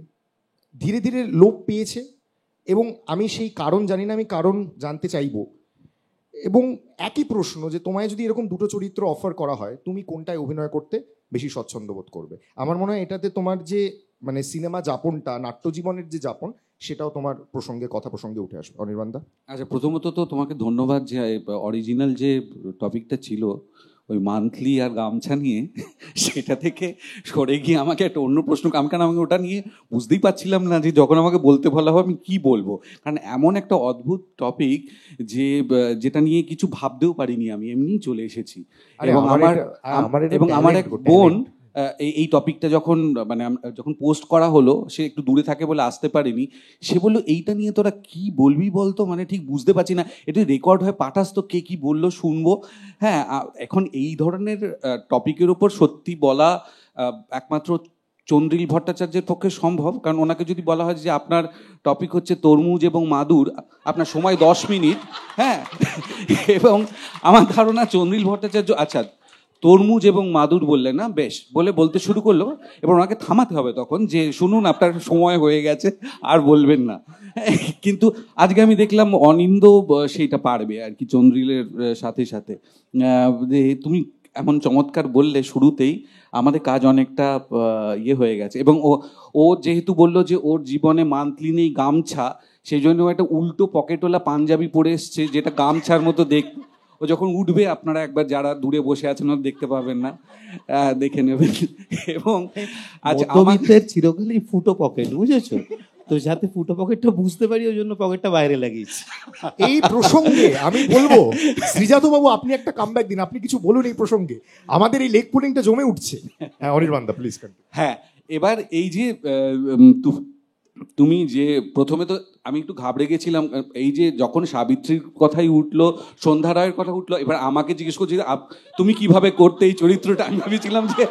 ধীরে ধীরে লোপ পেয়েছে, এবং আমি সেই কারণ জানি না, আমি কারণ জানতে চাইব। এবং একই প্রশ্ন, যে তোমায় যদি এরকম দুটো চরিত্র অফার করা হয়, তুমি কোনটায় অভিনয় করতে বেশি স্বচ্ছন্দ বোধ করবে? আমার মনে হয় এটাতে তোমার যে মানে সিনেমা যাপনটা, নাট্যজীবনের যে যাপন, সেটাও তোমার কথা প্রসঙ্গে উঠে আসবে। অনির্বাণদা? আচ্ছা, প্রথমত তো তোমাকে ধন্যবাদ যে অরিজিনাল যে টপিকটা ছিল ওই মান্থলি আর গামছা নিয়ে, সেটা থেকে সরে গিয়ে আমাকে একটা অন্য প্রশ্ন, কারণ আমি ওটা নিয়ে বুঝতেই পারছিলাম না যে যখন আমাকে বলতে বলা হবে আমি কি বলবো, কারণ এমন একটা অদ্ভুত টপিক যেটা নিয়ে কিছু ভাবতেও পারিনি, আমি এমনিই চলে এসেছি। এবং আমার এক বোন এই টপিকটা যখন মানে যখন পোস্ট করা হলো, সে একটু দূরে থাকে বলে আসতে পারেনি, সে বললো এইটা নিয়ে তোরা কি বলবি বলতো, মানে ঠিক বুঝতে পারছি না, এটা রেকর্ড হয়ে পাঠাস তো, কে কি বললো শুনবো। হ্যাঁ, এখন এই ধরনের টপিকের উপর সত্যি বলা একমাত্র চন্দ্রিল ভট্টাচার্যের পক্ষে সম্ভব, কারণ ওনাকে যদি বলা হয় যে আপনার টপিক হচ্ছে তরমুজ এবং মাদুর, আপনার সময় 10 মিনিট, হ্যাঁ, এবং আমার ধারণা চন্দ্রিল ভট্টাচার্য আচ্ছা তরমুজ এবং মাদুর বললেন না, বেশ বলতে শুরু করলো, এবার ওনাকে থামাতে হবে তখন যে শুনুন আপনার সময় হয়ে গেছে আর বলবেন না। কিন্তু আজকে আমি দেখলাম অনিন্দ সেইটা পারবে আর কি, চন্দ্রিলের সাথে সাথে তুমি এমন চমৎকার বললে শুরুতেই, আমাদের কাজ অনেকটা ইয়ে হয়ে গেছে। এবং ও যেহেতু বললো যে ওর জীবনে মান্থলি নেই গামছা, সেই জন্য একটা উল্টো পকেটওয়ালা পাঞ্জাবি পরে এসছে, যেটা গামছার মতো ও যখন উঠবে আপনারা একবার যারা দূরে বসে আছেন ওরা দেখতে পাবেন না, দেখে নেবেন। এবং আচ্ছা, মধ্যবিত্তের চিরকালই ফুটো পকেট, বুঝেছো তো, যাতে ফুটো পকেটটা বুঝতে পারি ওই জন্য পকেটটা বাইরে লাগিয়েছি। এই প্রসঙ্গে আমি বলবো শ্রীজাত বাবু আপনি একটা কামব্যাক দিন, আপনি কিছু বলুন এই প্রসঙ্গে, আমাদের এই লেগ পুলিংটা জমে উঠছে। হ্যাঁ অনির্বাণ দা প্লিজ। হ্যাঁ, এবার এই যে তুমি যে প্রথমে তো আমি একটু ঘাবড়ে গেছিলাম, এই যে যখন সাবিত্রীর কথাই উঠলো, সন্ধ্যা রায়ের কথা উঠলো, এবার আমাকে জিজ্ঞেস করছি তুমি কিভাবে করতে এই চরিত্রটা, আমি ভেবেছিলাম যে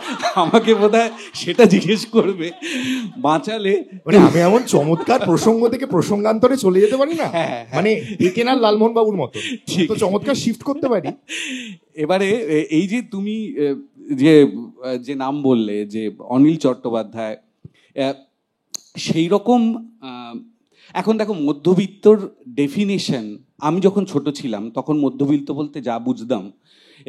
আমাকে বোধহয় সেটা জিজ্ঞেস করবে, বাঁচালে। মানে আমি এমন চমৎকার প্রসঙ্গ থেকে প্রসঙ্গান্তরে চলে যেতে পারি না, মানে একেনার লালমোহন বাবুর মতো তো চমৎকার শিফট করতে পারি। এবারে এই যে তুমি যে নাম বললে যে অনিল চট্টোপাধ্যায়, সেই রকম এখন দেখো মধ্যবিত্তর ডেফিনেশন, আমি যখন ছোট ছিলাম তখন মধ্যবিত্ত বলতে যা বুঝতাম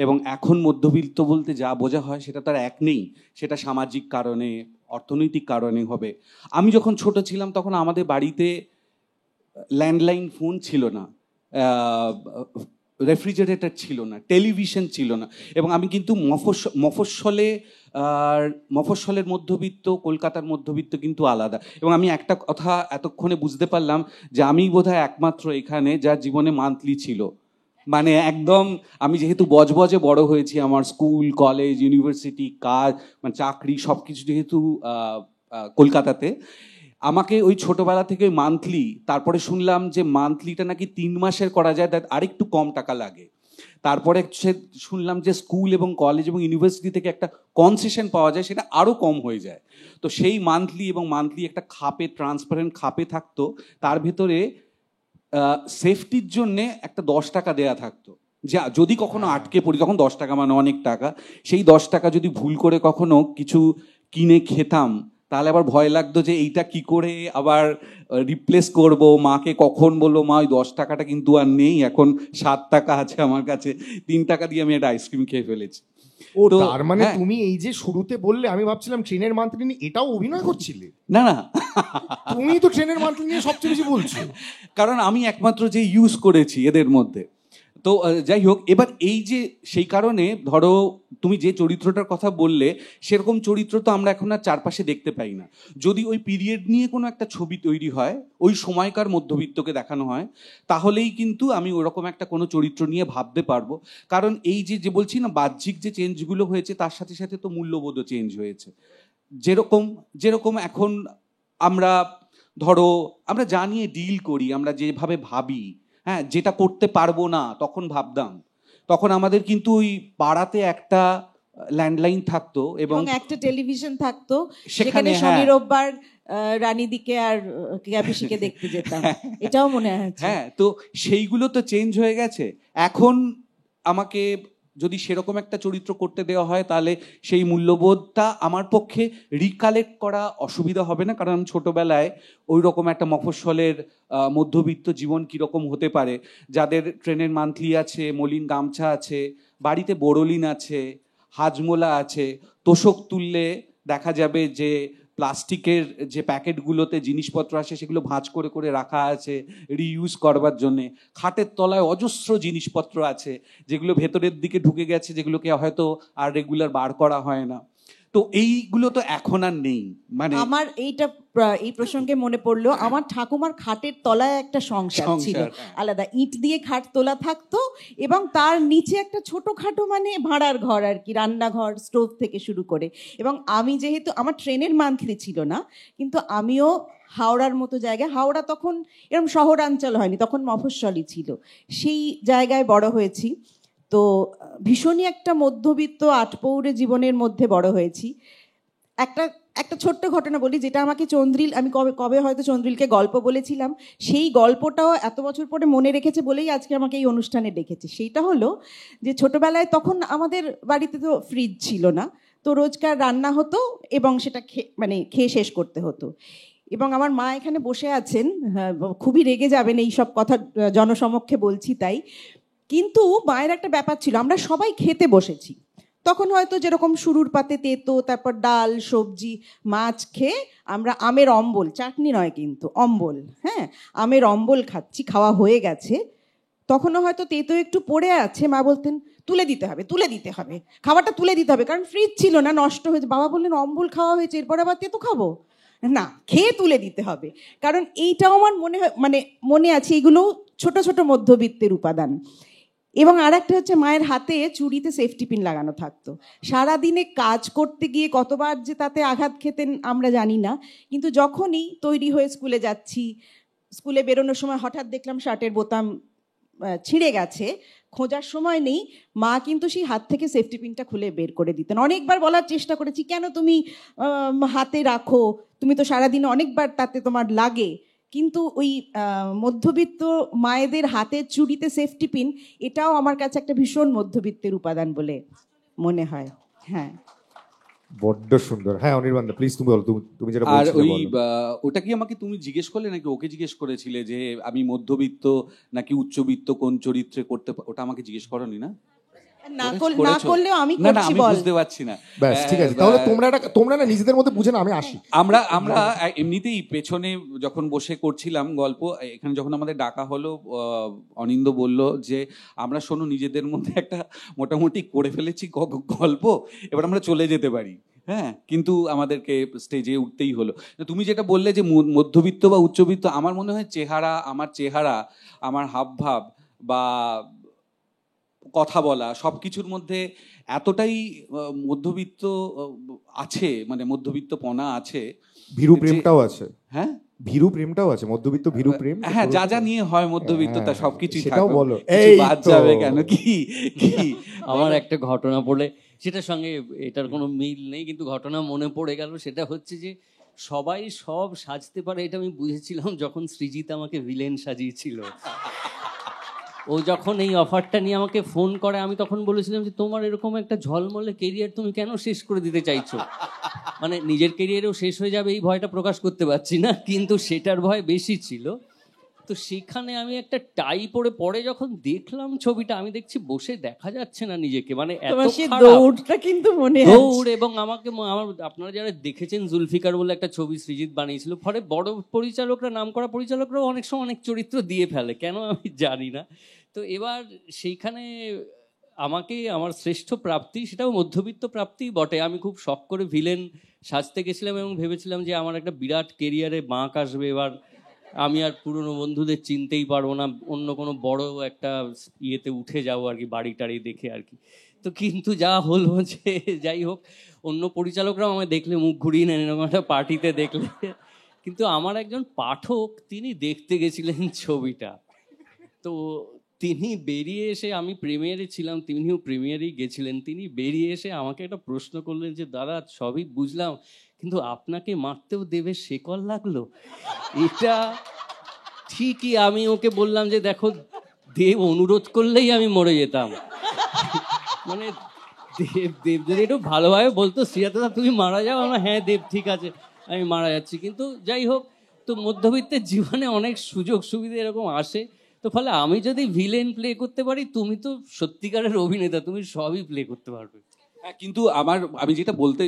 এবং এখন মধ্যবিত্ত বলতে যা বোঝা হয় সেটা তার এক নেই, সেটা সামাজিক কারণে অর্থনৈতিক কারণে হবে। আমি যখন ছোট ছিলাম তখন আমাদের বাড়িতে ল্যান্ডলাইন ফোন ছিল না, রেফ্রিজারেটর ছিল না, টেলিভিশন ছিল না, এবং আমি কিন্তু মফস্বলের মধ্যবিত্ত, কলকাতার মধ্যবিত্ত কিন্তু আলাদা। এবং আমি একটা কথা এতক্ষণে বুঝতে পারলাম যে আমি বোধহয় একমাত্র এখানে যার জীবনে মান্থলি ছিল, মানে একদম আমি যেহেতু বজবজে বড় হয়েছি, আমার স্কুল কলেজ ইউনিভার্সিটি কাজ মানে চাকরি সব কিছু যেহেতু কলকাতাতে, আমাকে ওই ছোটবেলা থেকে মান্থলি, তারপরে শুনলাম যে মান্থলিটা নাকি 3 মাসের করা যায়, আরেকটু কম টাকা লাগে, তারপরে শুনলাম যে স্কুল এবং কলেজ এবং ইউনিভার্সিটি থেকে একটা কনসেশন পাওয়া যায়, সেটা আরও কম হয়ে যায়। তো সেই মান্থলি এবং মান্থলি একটা খাপে, ট্রান্সপারেন্ট খাপে থাকতো, তার ভেতরে সেফটির জন্যে একটা 10 টাকা দেয়া থাকতো, যা যদি কখনো আটকে পড়ি, তখন 10 টাকা মানে অনেক টাকা, সেই 10 টাকা যদি ভুল করে কখনো কিছু কিনে খেতাম তাহলে আবার ভয় লাগতো যে এইটা কি করে আবার রিপ্লেস করব, মাকে কখন বলবো মা ওই 10 টাকাটা কিন্তু আর নেই, এখন 7 টাকা আছে আমার কাছে, 3 টাকা দিয়ে আমি একটা আইসক্রিম খেয়ে ফেলেছি। ও তার মানে তুমি এই যে শুরুতে বললে, আমি ভাবছিলাম ট্রেনের মান্থলি নিয়ে এটাও অভিনয় করছিলে। না না, তুমি তো ট্রেনের মান্থলি নিয়ে সবচেয়ে বেশি বলছো, কারণ আমি একমাত্র যে ইউজ করেছি এদের মধ্যে। তো যাই হোক, এবার এই যে সেই কারণে ধরো তুমি যে চরিত্রটার কথা বললে, সেরকম চরিত্র তো আমরা এখন আর চারপাশে দেখতে পাই না। যদি ওই পিরিয়ড নিয়ে কোনো একটা ছবি তৈরি হয়, ওই সময়কার মধ্যবিত্তকে দেখানো হয়, তাহলেই কিন্তু আমি ওরকম একটা কোনো চরিত্র নিয়ে ভাবতে পারবো। কারণ এই যে বলছি না, বাহ্যিক যে চেঞ্জগুলো হয়েছে তার সাথে সাথে তো মূল্যবোধও চেঞ্জ হয়েছে। যেরকম এখন আমরা ধরো আমরা যা নিয়ে ডিল করি, আমরা যেভাবে ভাবি, হ্যাঁ, যেটা করতে পারবো না তখন ভাবতাম, তখন আমাদের কিন্তু ওই পাড়াতে একটা ল্যান্ডলাইন থাকতো এবং একটা টেলিভিশন থাকতো, সেখানে শনি রোববার রানীদিকে আর কেয়াপিসিকে দেখতে যেতাম, এটাও মনে আছে। হ্যাঁ, তো সেইগুলো তো চেঞ্জ হয়ে গেছে। এখন আমাকে যদি সেরকম একটা চরিত্র করতে দেওয়া হয়, তাহলে সেই মূল্যবোধটা আমার পক্ষে রিকালেক্ট করা অসুবিধা হবে না, কারণ আমি ছোটবেলায় ওই রকম একটা মফস্বলের মধ্যবিত্ত জীবন কীরকম হতে পারে, যাদের ট্রেনের মান্থলি আছে, মলিন গামছা আছে, বাড়িতে বোরোলিন আছে, হাজমোলা আছে, তোষক তুললে দেখা যাবে যে প্লাস্টিকের যে প্যাকেটগুলোতে জিনিসপত্র আসে সেগুলো ভাঁজ করে করে রাখা আছে রিইউজ করবার জন্যে, খাটের তলায় অজস্র জিনিসপত্র আছে যেগুলো ভেতরের দিকে ঢুকে গেছে, যেগুলোকে হয়তো আর রেগুলার বার করা হয় না। তো এইগুলো তো এখন আর নেই, মানে আমার এই প্রসঙ্গে মনে পড়লো, আমার ঠাকুমার খাটের তলায় একটা সংসার ছিল আলাদা, ইট দিয়ে খাট তোলা থাকতো, এবং তার নিচে একটা ছোটখাটো মানে ভাড়ার ঘর আর কি, রান্নাঘর, স্টোভ থেকে শুরু করে। এবং আমি যেহেতু আমার ট্রেনের মান্থলি ছিল না, কিন্তু আমিও হাওড়ার মতো জায়গায়, হাওড়া তখন এরকম শহরাঞ্চল হয়নি, তখন মফস্বলই ছিল, সেই জায়গায় বড় হয়েছি। তো ভীষণই একটা মধ্যবিত্ত আটপৌরে জীবনের মধ্যে বড় হয়েছি। একটা ছোট্ট ঘটনা বলি, যেটা আমাকে চন্দ্রিল, আমি কবে হয়তো চন্দ্রিলকে গল্প বলেছিলাম, সেই গল্পটাও এত বছর পরে মনে রেখেছে বলেই আজকে আমাকে এই অনুষ্ঠানে ডেকেছে। সেইটা হলো যে ছোটবেলায় তখন আমাদের বাড়িতে তো ফ্রিজ ছিল না, তো রোজকার রান্না হতো এবং সেটা খেয়ে শেষ করতে হতো। এবং আমার মা এখানে বসে আছেন, খুবই রেগে যাবেন এই সব কথা জনসমক্ষে বলছি তাই, কিন্তু মায়ের একটা ব্যাপার ছিল, আমরা সবাই খেতে বসেছি, তখন হয়তো যেরকম শুরুর পাতে তেতো, তারপর ডাল, সবজি, মাছ খেয়ে আমরা আমের অম্বল, চাটনি নয় কিন্তু অম্বল, হ্যাঁ আমের অম্বল খাচ্ছি, খাওয়া হয়ে গেছে, তখনও হয়তো তেতো একটু পড়ে আছে, মা বলতেন তুলে দিতে হবে, খাবারটা তুলে দিতে হবে, কারণ ফ্রিজ ছিল না, নষ্ট হয়েছে। বাবা বললেন অম্বল খাওয়া হয়েছে, এরপর আবার তেতো খাবো না, খেয়ে তুলে দিতে হবে। কারণ এইটাও আমার মনে আছে, এইগুলো ছোট ছোট মধ্যবিত্তের উপাদান। এবং আর একটা হচ্ছে, মায়ের হাতে চুড়িতে সেফটি পিন লাগানো থাকতো, সারাদিনে কাজ করতে গিয়ে কতবার যে তাতে আঘাত খেতেন আমরা জানি না, কিন্তু যখনই তৈরি হয়ে স্কুলে যাচ্ছি, স্কুলে বেরোনোর সময় হঠাৎ দেখলাম শার্টের বোতাম ছিঁড়ে গেছে, খোঁজার সময় নেই, মা কিন্তু সেই হাত থেকে সেফটি পিনটা খুলে বের করে দিতেন। অনেকবার বলার চেষ্টা করেছি, কেন তুমি হাতে রাখো, তুমি তো সারাদিনে অনেকবার তাতে তোমার লাগে, কিন্তু ওই মধ্যবিত্ত মায়েদের হাতের চুড়িতে সেফটি পিন, এটাও আমার কাছে একটা ভীষণ মধ্যবিত্তের উপাদান বলে মনে হয়। হ্যাঁ, বড্ড সুন্দর। হ্যাঁ অনির্বাণ প্লিজ তুমি বলো, তুমি যেটা আর বলছিলে ওই বলো। ওটা কি আমাকে তুমি জিজ্ঞেস করলে নাকি ওকে জিজ্ঞেস করেছিলে যে আমি মধ্যবিত্ত নাকি উচ্চবিত্ত কোন চরিত্রে করতে ওটা আমাকে জিজ্ঞেস করনি না? না করলেও আমি না করছি, আমি বল। বুঝতে পারছি না। ব্যাস ঠিক আছে, তাহলে তোমরা না নিজেদের মধ্যে বুঝে না, আমি আসি। আমরা এমনিতেই পেছনে যখন বসে করছিলাম গল্প, এখানে যখন আমাদের ডাকা হলো, অনিন্দ বলল যে আমরা শোনো নিজেদের মধ্যে একটা মোটামুটি করে ফেলেছি গল্প, এবার আমরা চলে যেতে পারি। হ্যাঁ, কিন্তু আমাদেরকে স্টেজে উঠতেই হলো। তুমি যেটা বললে যে মধ্যবিত্ত বা উচ্চবিত্ত, আমার মনে হয় চেহারা, আমার হাবভাব বা কথা বলা, সবকিছুর মধ্যে এতটাই মধ্যবিত্ত আছে, মানে মধ্যবিত্তপনা আছে, ভীরু প্রেমটাও আছে। হ্যাঁ ভীরু প্রেমটাও আছে, মধ্যবিত্ত ভীরু প্রেম। হ্যাঁ, যা নিয়ে হয় মধ্যবিত্ততা সবকিছুই সেটাও থাকবে, বলো। কিছু বাদ যাবে কেন? কি আমার একটা ঘটনা পড়ে, সেটার সঙ্গে এটার কোনো মিল নেই, কিন্তু ঘটনা মনে পড়ে গেল। সেটা হচ্ছে যে সবাই সব সাজতে পারে, এটা আমি বুঝেছিলাম যখন সৃজিত আমাকে ভিলেন সাজিয়েছিল। ও যখন এই অফারটা নিয়ে আমাকে ফোন করে, আমি তখন বলেছিলাম যে তোমার এরকম একটা ঝলমলে কেরিয়ার তুমি কেন শেষ করে দিতে চাইছো? মানে নিজের কেরিয়ারেও শেষ হয়ে যাবে এই ভয়টা প্রকাশ করতে পারছি না, কিন্তু সেটার ভয় বেশি ছিল। তো সেখানে আমি একটা টাই পরে যখন দেখলাম ছবিটা, আমি দেখছি বসে দেখা যাচ্ছে না নিজেকে, মানে এত খারাপ দৌড়টা কিন্তু মনে আছে। দৌড়। এবং আমাকে আপনারা যারা দেখেছেন, জুলফিকার বলে একটা ছবি সৃজিত বানিয়েছিল, ফলে বড় পরিচালকরা, নামকরা পরিচালকরাও অনেক সময় অনেক চরিত্র দিয়ে ফেলে, কেন আমি জানি না। তো এবার সেইখানে আমাকে আমার শ্রেষ্ঠ প্রাপ্তি, সেটাও মধ্যবিত্ত প্রাপ্তি বটে, আমি খুব শখ করে ভিলেন সাজতে গেছিলাম এবং ভেবেছিলাম যে আমার একটা বিরাট কেরিয়ারে বাঁক আসবে, এবার আমি আর পুরনো বন্ধুদের চিনতেই পারবো না, অন্য কোনো বড় একটা ইয়েতে উঠে যাবো আর কি, বাড়ি টাড়ি দেখে আর কি। তো কিন্তু যা হলো, যে যাই হোক, অন্য পরিচালকরাও আমায় দেখলে মুখ ঘুরিয়ে নেন এরকম একটা পার্টিতে দেখলে, কিন্তু আমার একজন পাঠক, তিনি দেখতে গেছিলেন ছবিটা। তো তিনি বেরিয়ে এসে, আমি প্রিমিয়ারে ছিলাম, তিনিও প্রিমিয়ারেই গেছিলেন, তিনি বেরিয়ে এসে আমাকে একটা প্রশ্ন করলেন যে দাদা সবই বুঝলাম, কিন্তু আপনাকে মারতেও দেবে শেকল লাগলো? এটা ঠিকই। আমি ওকে বললাম যে দেখো, দেব অনুরোধ করলেই আমি মরে যেতাম, মানে দেব যদি একটু ভালোভাবে বলতো শ্রীজাতদা তুমি মারা যাও, আমরা হ্যাঁ দেব ঠিক আছে আমি মারা যাচ্ছি। কিন্তু যাই হোক, তো মধ্যবিত্তের জীবনে অনেক সুযোগ সুবিধা এরকম আসে, তো ফলে আমি যদি ভিলেন প্লে করতে পারি, তুমি তো সত্যিকারের অভিনেতা, তুমি সবই প্লে করতে পারবে। হ্যাঁ, কিন্তু আমি যেটা বলতে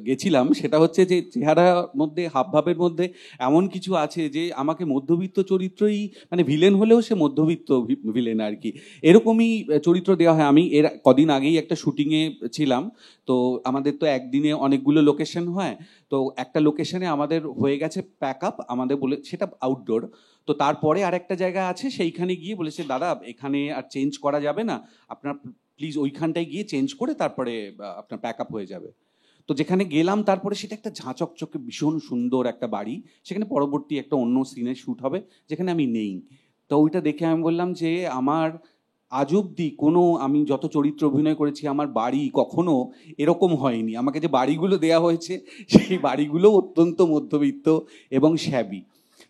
গেছিলাম সেটা হচ্ছে যে চেহারার মধ্যে হাবভাবের মধ্যে এমন কিছু আছে যে আমাকে মধ্যবিত্ত চরিত্রই, মানে ভিলেন হলেও সে মধ্যবিত্ত ভিলেন আর কি, এরকমই চরিত্র দেওয়া হয়। আমি এর কদিন আগেই একটা শুটিংয়ে ছিলাম, তো আমাদের তো একদিনে অনেকগুলো লোকেশন হয়, তো একটা লোকেশনে আমাদের হয়ে গেছে প্যাক আপ, আমাদের বলে সেটা আউটডোর, তো তারপরে আরেকটা জায়গা আছে, সেইখানে গিয়ে বলেছে দাদা এখানে আর চেঞ্জ করা যাবে না, আপনার প্লিজ ওইখানটায় গিয়ে চেঞ্জ করে তারপরে আপনার প্যাক আপ হয়ে যাবে। তো যেখানে গেলাম তারপরে সেটা একটা ঝাঁচকচকে ভীষণ সুন্দর একটা বাড়ি, সেখানে পরবর্তী একটা অন্য সিনের শ্যুট হবে যেখানে আমি নেই। তো ওইটা দেখে আমি বললাম যে আমার আজ অব্দি কোনো, আমি যত চরিত্র অভিনয় করেছি আমার বাড়ি কখনো এরকম হয়নি। আমাকে যে বাড়িগুলো দেয়া হয়েছে সেই বাড়িগুলো অত্যন্ত মধ্যবিত্ত এবং শ্যাবি।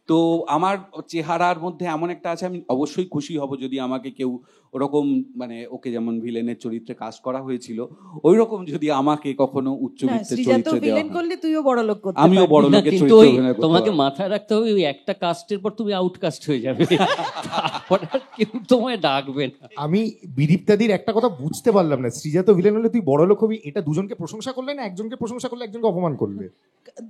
তো আমার চেহারার মধ্যে এমন একটা আছে, আমি অবশ্যই খুশি হব যদি আমাকে কেউ ওরকম, মানে ওকে যেমন ভিলেনের চরিত্রে কাজ করা হয়েছিল ওই রকম যদি আমাকে কখনো উচ্চবিত্তের চরিত্রে দেওয়া হয়, করলে তুইও বড় লোক করতে আমিও বড় না, লোকের কিন্তু চরিত্রে ওই অভিনয় করতে তোমাকে পারবো। মাথায় রাখতে হবে ওই একটা কাস্টের পর তুমি আউটকাস্ট হয়ে যাবে, তারপর আর কেউ তোমায় ডাকবে না। আমি বিদীপ্তাদির একটা কথা বুঝতে পারলাম না, শ্রীজাত ভিলেন হলে তুই বড় লোক হবি, এটা দুজনকে প্রশংসা করলে না একজনকে প্রশংসা করলে একজনকে অপমান করলে?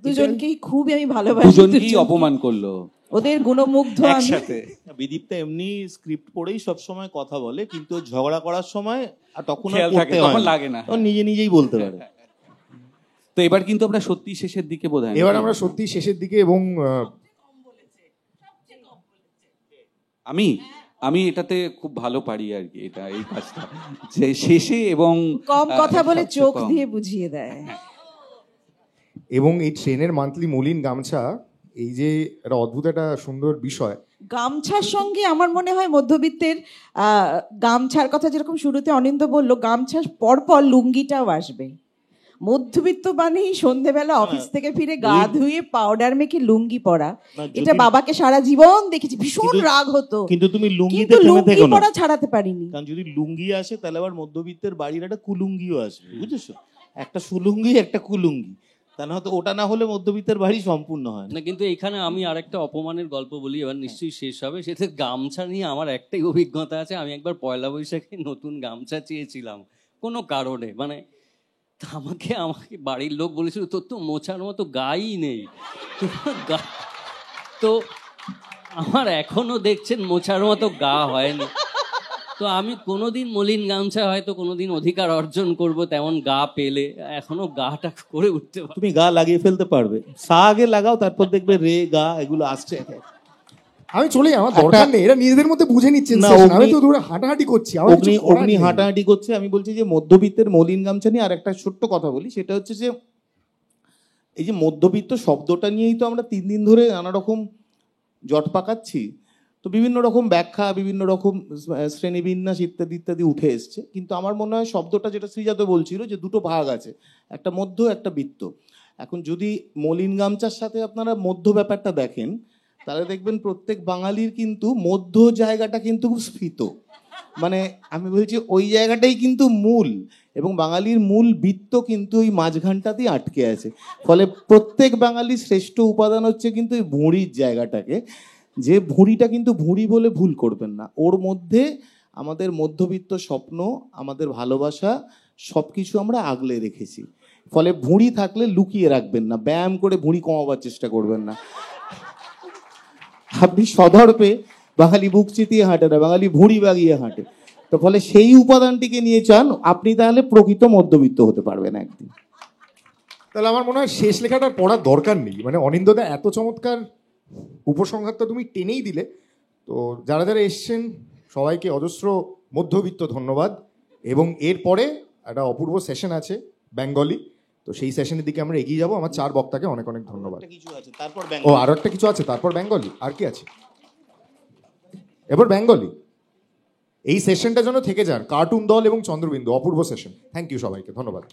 দুজনকেই খুবই আমি ভালোবাসি, দুজনকেই অপমান করলো ওদের গুণমুগ্ধ আমি। একসাথে। বিদীপ্তা এমনি স্ক্রিপ্ট পড়েই সব সময় কথা বলে, কিন্তু ও ঝগড়া করার সময় আর তখন আর খেয়াল থাকে, করতে হয় তখন না। লাগে না। ও নিজে নিজেই বলতে পারে। তো এবার কিন্তু আমরা সত্যি শেষের দিকে বোধ হয় এবার আমরা সত্যি শেষের দিকে, এবং আমি এটাতে খুব ভালো পারি আর কি, এটা এই কাজটা যে শেষে এবং কম কথা বলে সবচেয়ে চোখ কম। দিয়ে বুঝিয়ে দেয়। এবং এই ট্রেনের মান্থলি মলিন গামছা, এই যে একটা অদ্ভুত একটা সুন্দর বিষয়। গামছার সঙ্গে আমার মনে হয় মধ্যবিত্তের গামছার কথা যেরকম শুরুতে অনিন্দ বলল, গামছার পরপর লুঙ্গিটাও আসবে। মধ্যবিত্ত মানেই সন্ধেবেলা অফিস থেকে ফিরে গা ধুয়ে পাউডার মেখে লুঙ্গি পরা। এটা বাবাকে সারা জীবন দেখেছি, ভীষণ রাগ হতো, কিন্তু তুমি লুঙ্গিতে কিন্তু থেমে লুঙ্গি থেকো না, পরা ছাড়াতে পারিনি। কারণ যদি লুঙ্গি আসে তাহলে আবার মধ্যবিত্তের বাড়ির একটা কুলুঙ্গিও আসবে, বুঝেছো? একটা সুলুঙ্গি একটা কুলুঙ্গি, তা না হয়তো ওটা না হলে মধ্যবিত্তের বাড়ি সম্পূর্ণ হয় না। না, কিন্তু এখানে আমি আরেকটা অপমানের গল্প বলি, এবার নিশ্চয়ই শেষ হবে। সেটা গামছা নিয়ে আমার একটাই অভিজ্ঞতা আছে। আমি একবার পয়লা বৈশাখে নতুন গামছা চেয়েছিলাম কোনো কারণে, মানে আমাকে বাড়ির লোক বলেছিল তোর তো মোছার মতো গাই নেই, তো আমার এখনো দেখছেন মোছার মতো গা হয়নি। তো আমি কোনোদিন মলিন গামছা হয়তো কোনোদিন অধিকার অর্জন করব তেমন গা পেলে, এখনো গাটা করে উঠতে পারি। তুমি গা লাগিয়ে ফেলতে পারবে, সা আগে লাগাও, তারপর দেখবে রে গা এগুলো আসছে। আমি চলে যাই, আমার দরকার নেই, এরা নিজেদের মধ্যে বুঝে নিচ্ছেন। না, আমি তো দূরে হাঁটাহাঁটি করছি, আমার কিছু করার অগ্নি নেই। হাঁটাহাঁটি করছে। আমি বলছি যে মধ্যবিত্তের মলিন গামছা নিয়ে আর একটা ছোট্ট কথা বলি, সেটা হচ্ছে যে এই যে মধ্যবিত্ত শব্দটা নিয়েই তো আমরা 3 দিন ধরে নানা রকম জট পাকাচ্ছি। তো বিভিন্ন রকম ব্যাখ্যা, বিভিন্ন রকম শ্রেণীবিন্যাস ইত্যাদি ইত্যাদি উঠে এসছে, কিন্তু আমার মনে হয় শব্দটা, যেটা শ্রীজাত বলছিল যে দুটো ভাগ আছে, একটা মধ্য একটা বৃত্ত। এখন যদি মলিন গামছার সাথে আপনারা মধ্য ব্যাপারটা দেখেন, তাহলে দেখবেন প্রত্যেক বাঙালির কিন্তু মধ্য জায়গাটা কিন্তু খুব স্ফীত, মানে আমি বলছি ওই জায়গাটাই কিন্তু মূল, এবং বাঙালির মূল বৃত্ত কিন্তু ওই মাঝখানটাতেই আটকে আছে। ফলে প্রত্যেক বাঙালির শ্রেষ্ঠ উপাদান হচ্ছে কিন্তু ওই ভুঁড়ির জায়গাটাকে, যে ভুঁড়িটা কিন্তু ভুঁড়ি বলে ভুল করবেন না, ওর মধ্যে আমাদের মধ্যবিত্ত স্বপ্ন, আমাদের ভালোবাসা সব কিছু আমরা আগলে রেখেছি। ফলে ভুঁড়ি থাকলে লুকিয়ে রাখবেন না, ব্যায়াম করে ভুঁড়ি কমাবার চেষ্টা করবেন না। আপনি সদর্পে, বাঙালি বুক চিতিয়ে হাঁটে না, বাঙালি ভুঁড়ি বাগিয়ে হাঁটে। তো ফলে সেই উপাদানটিকে নিয়ে চান আপনি, তাহলে প্রকৃত মধ্যবিত্ত হতে পারবেন একদিন। তাহলে আমার মনে হয় শেষ লেখাটার পড়ার দরকার নেই, মানে অনিন্দদা এত চমৎকার উপসংহারটা তুমি টেনেই দিলে। তো যারা যারা এসছেন সবাইকে অজস্র মধ্যবিত্ত ধন্যবাদ, এবং এরপরে একটা অপূর্ব সেশন আছে বেঙ্গলি, তো সেই সেশনের দিকে আমরা এগিয়ে যাবো। আমার 4 বক্তাকে অনেক অনেক ধন্যবাদ। কিছু আছে তারপর ও আরো একটা কিছু আছে, তারপর বেঙ্গলি, আর কি আছে? এবার বেঙ্গলি। এই সেশনটা যেন থেকে যান, কার্টুন দল এবং চন্দ্রবিন্দু, অপূর্ব সেশন। থ্যাংক ইউ সবাইকে, ধন্যবাদ।